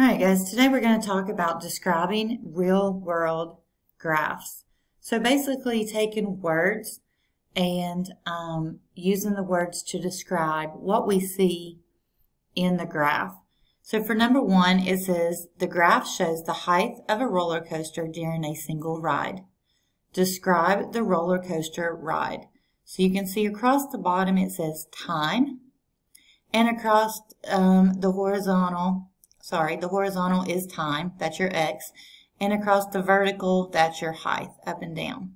Alright guys, today we're going to talk about describing real-world graphs. So basically taking words and using the words to describe what we see in the graph. So for number one, it says, the graph shows the height of a roller coaster during a single ride. Describe the roller coaster ride. So you can see across the bottom it says time, and across the horizontal is time, that's your x, and across the vertical, that's your height, up and down.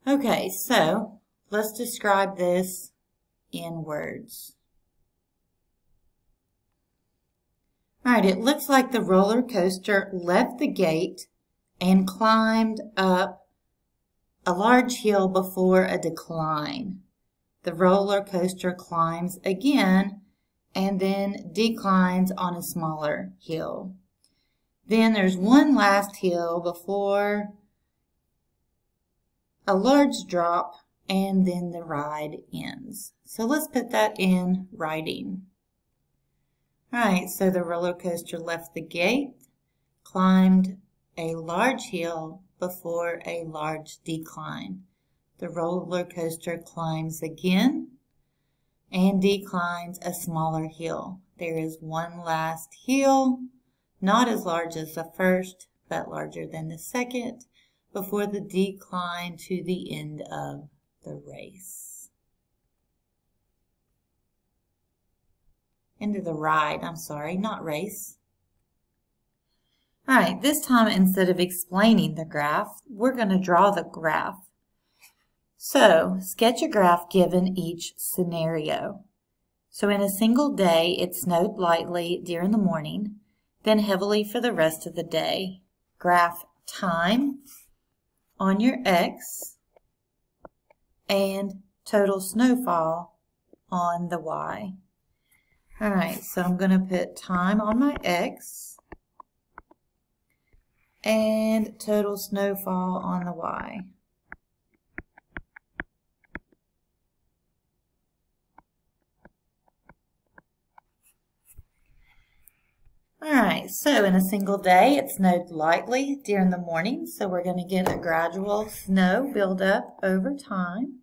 Okay, so let's describe this in words. Alright, it looks like the roller coaster left the gate and climbed up a large hill before a decline. The roller coaster climbs again and then declines on a smaller hill. Then there's one last hill before a large drop, and then the ride ends. So let's put that in writing. Alright, so the roller coaster left the gate, climbed a large hill before a large decline. The roller coaster climbs again and declines a smaller hill. There is one last hill, not as large as the first, but larger than the second, before the decline to the end of the race. End of the ride, I'm sorry, not race. Alright, this time instead of explaining the graph, we're going to draw the graph. So, sketch a graph given each scenario. So in a single day, it snowed lightly during the morning, then heavily for the rest of the day. Graph time on your x and total snowfall on the y. Alright, so I'm going to put time on my x and total snowfall on the y. Alright, so in a single day, it snowed lightly during the morning, so we're going to get a gradual snow build up over time.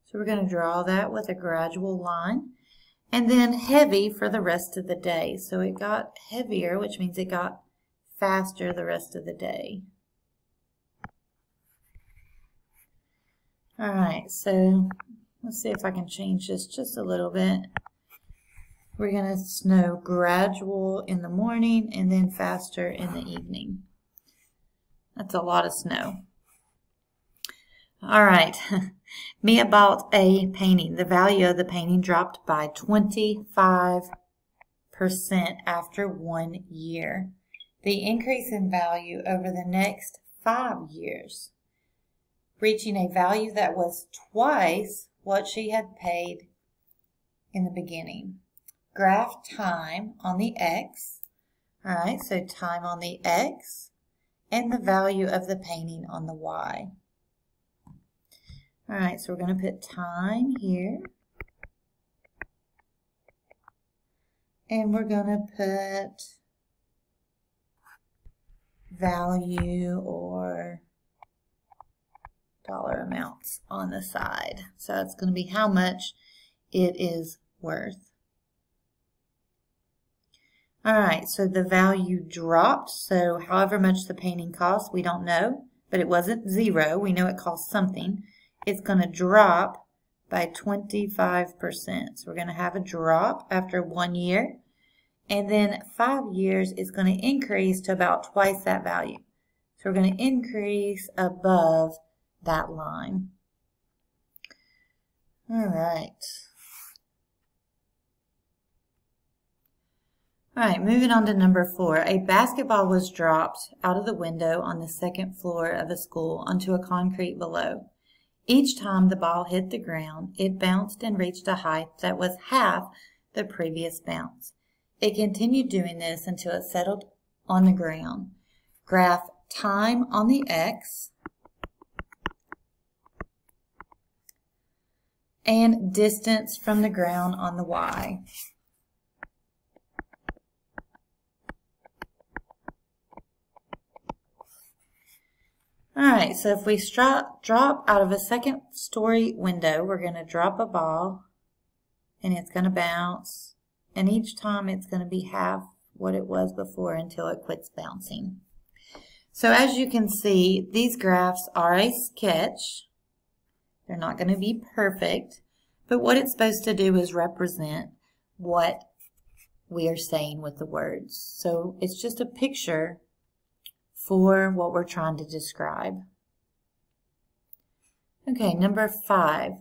So we're going to draw that with a gradual line. And then heavy for the rest of the day. So it got heavier, which means it got faster the rest of the day. Alright, so let's see if I can change this just a little bit. We're going to snow gradual in the morning and then faster in the evening. That's a lot of snow. Alright, Mia bought a painting. The value of the painting dropped by 25% after 1 year. The increase in value over the next 5 years, reaching a value that was twice what she had paid in the beginning. Graph time on the x. Alright, so time on the x and the value of the painting on the y. Alright, so we're going to put time here. And we're going to put value or dollar amounts on the side. So it's going to be how much it is worth. Alright, so the value dropped. So however much the painting cost, we don't know. But it wasn't zero. We know it cost something. It's going to drop by 25%. So we're going to have a drop after 1 year. And then 5 years is going to increase to about twice that value. So we're going to increase above that line. Alright. Alright, moving on to number 4. A basketball was dropped out of the window on the second floor of a school onto a concrete below. Each time the ball hit the ground, it bounced and reached a height that was half the previous bounce. It continued doing this until it settled on the ground. Graph time on the x and distance from the ground on the Y. Alright, so if we drop out of a second story window, we're going to drop a ball and it's going to bounce, and each time it's going to be half what it was before until it quits bouncing. So as you can see, these graphs are a sketch. They're not going to be perfect, but what it's supposed to do is represent what we are saying with the words. So it's just a picture for what we're trying to describe. Okay, number 5.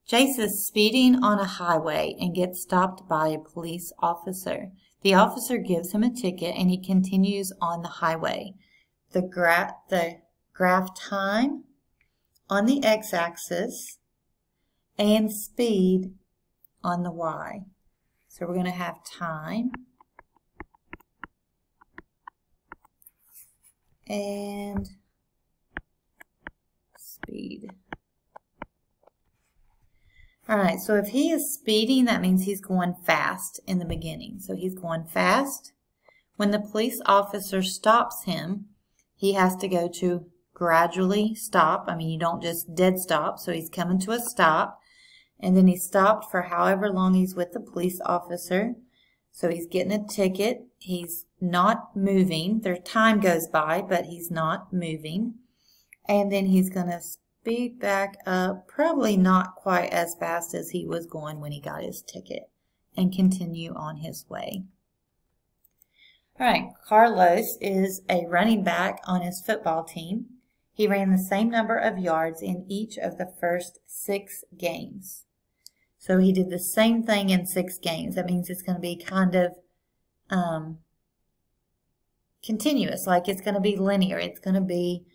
Jace is speeding on a highway and gets stopped by a police officer. The officer gives him a ticket and he continues on the highway. The graph time on the x-axis and speed on the y. So we're going to have time and speed. Alright, so if he is speeding, that means he's going fast in the beginning. So he's going fast. When the police officer stops him, he has to go to gradually stop. I mean, you don't just dead stop. So he's coming to a stop. And then he's stopped for however long he's with the police officer. So he's getting a ticket. He's not moving. Their time goes by, but he's not moving. And then he's going to speed back up, probably not quite as fast as he was going when he got his ticket, and continue on his way. All right, Carlos is a running back on his football team. He ran the same number of yards in each of the first 6 games. So he did the same thing in 6 games. That means it's going to be kind of continuous, like it's going to be linear. It's going to be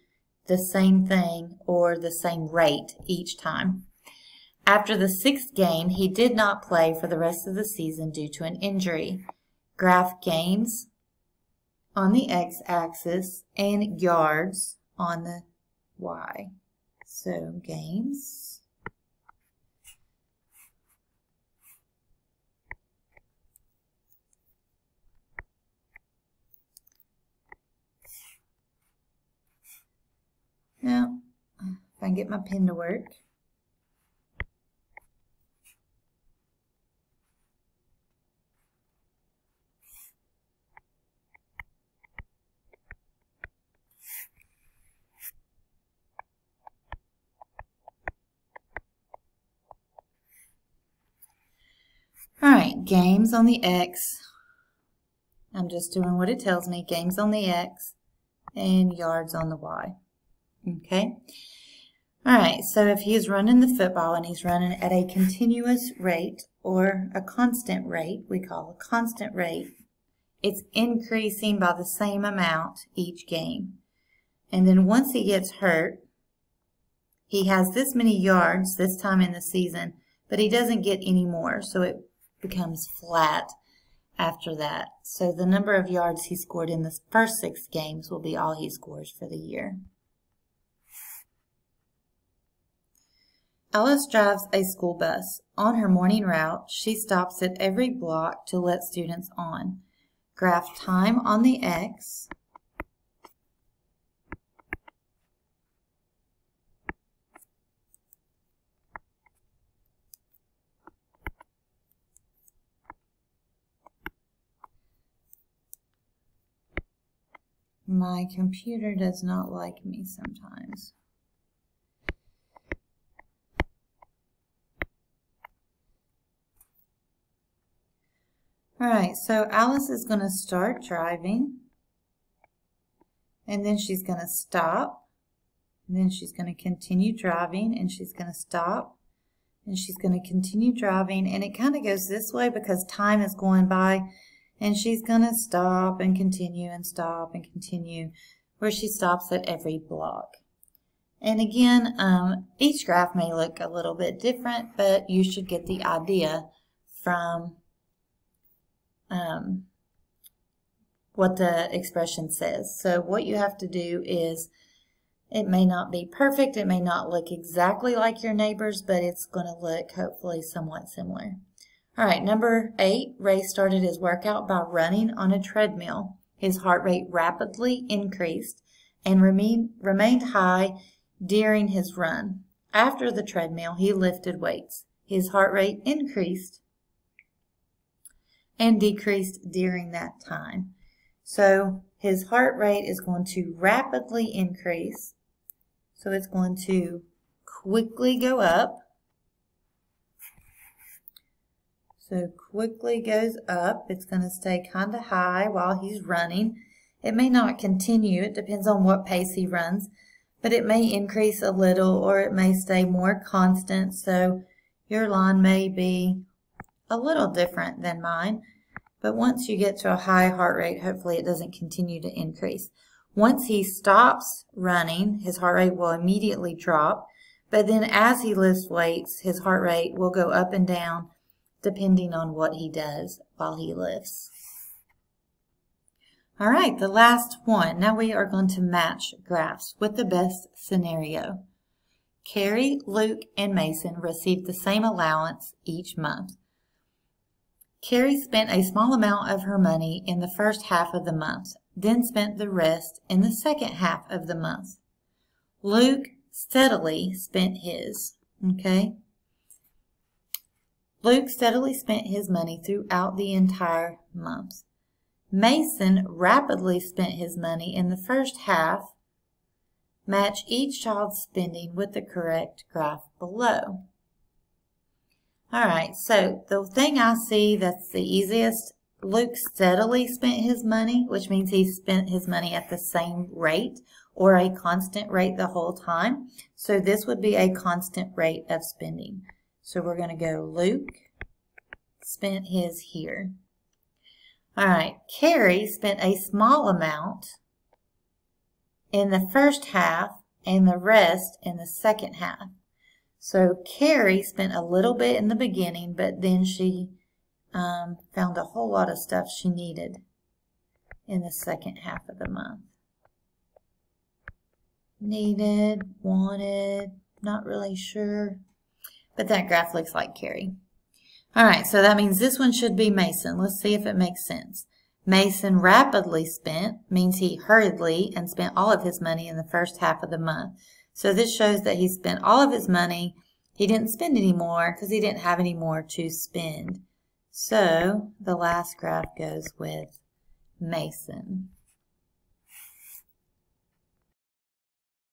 the same thing or the same rate each time. After the 6th game, he did not play for the rest of the season due to an injury. Graph games on the x-axis and yards on the y. So games. Now, if I can get my pen to work. All right, games on the X. I'm just doing what it tells me. Games on the X and yards on the Y. Okay. All right, so if he's running the football and he's running at a continuous rate or a constant rate, we call a constant rate, it's increasing by the same amount each game. And then once he gets hurt, he has this many yards this time in the season, but he doesn't get any more, so it becomes flat after that. So the number of yards he scored in the first 6 games will be all he scores for the year. Alice drives a school bus. On her morning route, she stops at every block to let students on. Graph time on the X. My computer does not like me sometimes. All right, so Alice is going to start driving, and then she's going to stop, and then she's going to continue driving, and she's going to stop, and she's going to continue driving, and it kind of goes this way because time is going by, and she's going to stop and continue and stop and continue, where she stops at every block. And again, each graph may look a little bit different, but you should get the idea from what the expression says. So what you have to do is It may not be perfect. It may not look exactly like your neighbor's, but it's going to look hopefully somewhat similar. All right, number 8, Ray started his workout by running on a treadmill. His heart rate rapidly increased and remained high during his run. After the treadmill, he lifted weights. His heart rate increased and decreased during that time. So his heart rate is going to rapidly increase. So it's going to quickly go up. So quickly goes up. It's going to stay kind of high while he's running. It may not continue. It depends on what pace he runs. But it may increase a little or it may stay more constant. So your line may be a little different than mine. But once you get to a high heart rate, hopefully it doesn't continue to increase. Once he stops running, his heart rate will immediately drop. But then as he lifts weights, his heart rate will go up and down depending on what he does while he lifts. All right, the last one. Now we are going to match graphs with the best scenario. Carrie, Luke, and Mason received the same allowance each month. Carrie spent a small amount of her money in the first half of the month, then spent the rest in the second half of the month. Luke steadily spent his, okay? Luke steadily spent his money throughout the entire month. Mason rapidly spent his money in the first half. Match each child's spending with the correct graph below. All right, so the thing I see that's the easiest, Luke steadily spent his money, which means he spent his money at the same rate or a constant rate the whole time. So this would be a constant rate of spending. So we're going to go Luke spent his here. All right, Carrie spent a small amount in the first half and the rest in the second half. So Carrie spent a little bit in the beginning, but then she found a whole lot of stuff she needed in the second half of the month. Needed, wanted, not really sure. But that graph looks like Carrie. All right, so that means this one should be Mason. Let's see if it makes sense. Mason rapidly spent means he hurriedly and spent all of his money in the first half of the month. So this shows that he spent all of his money. He didn't spend any more because he didn't have any more to spend. So the last graph goes with Mason.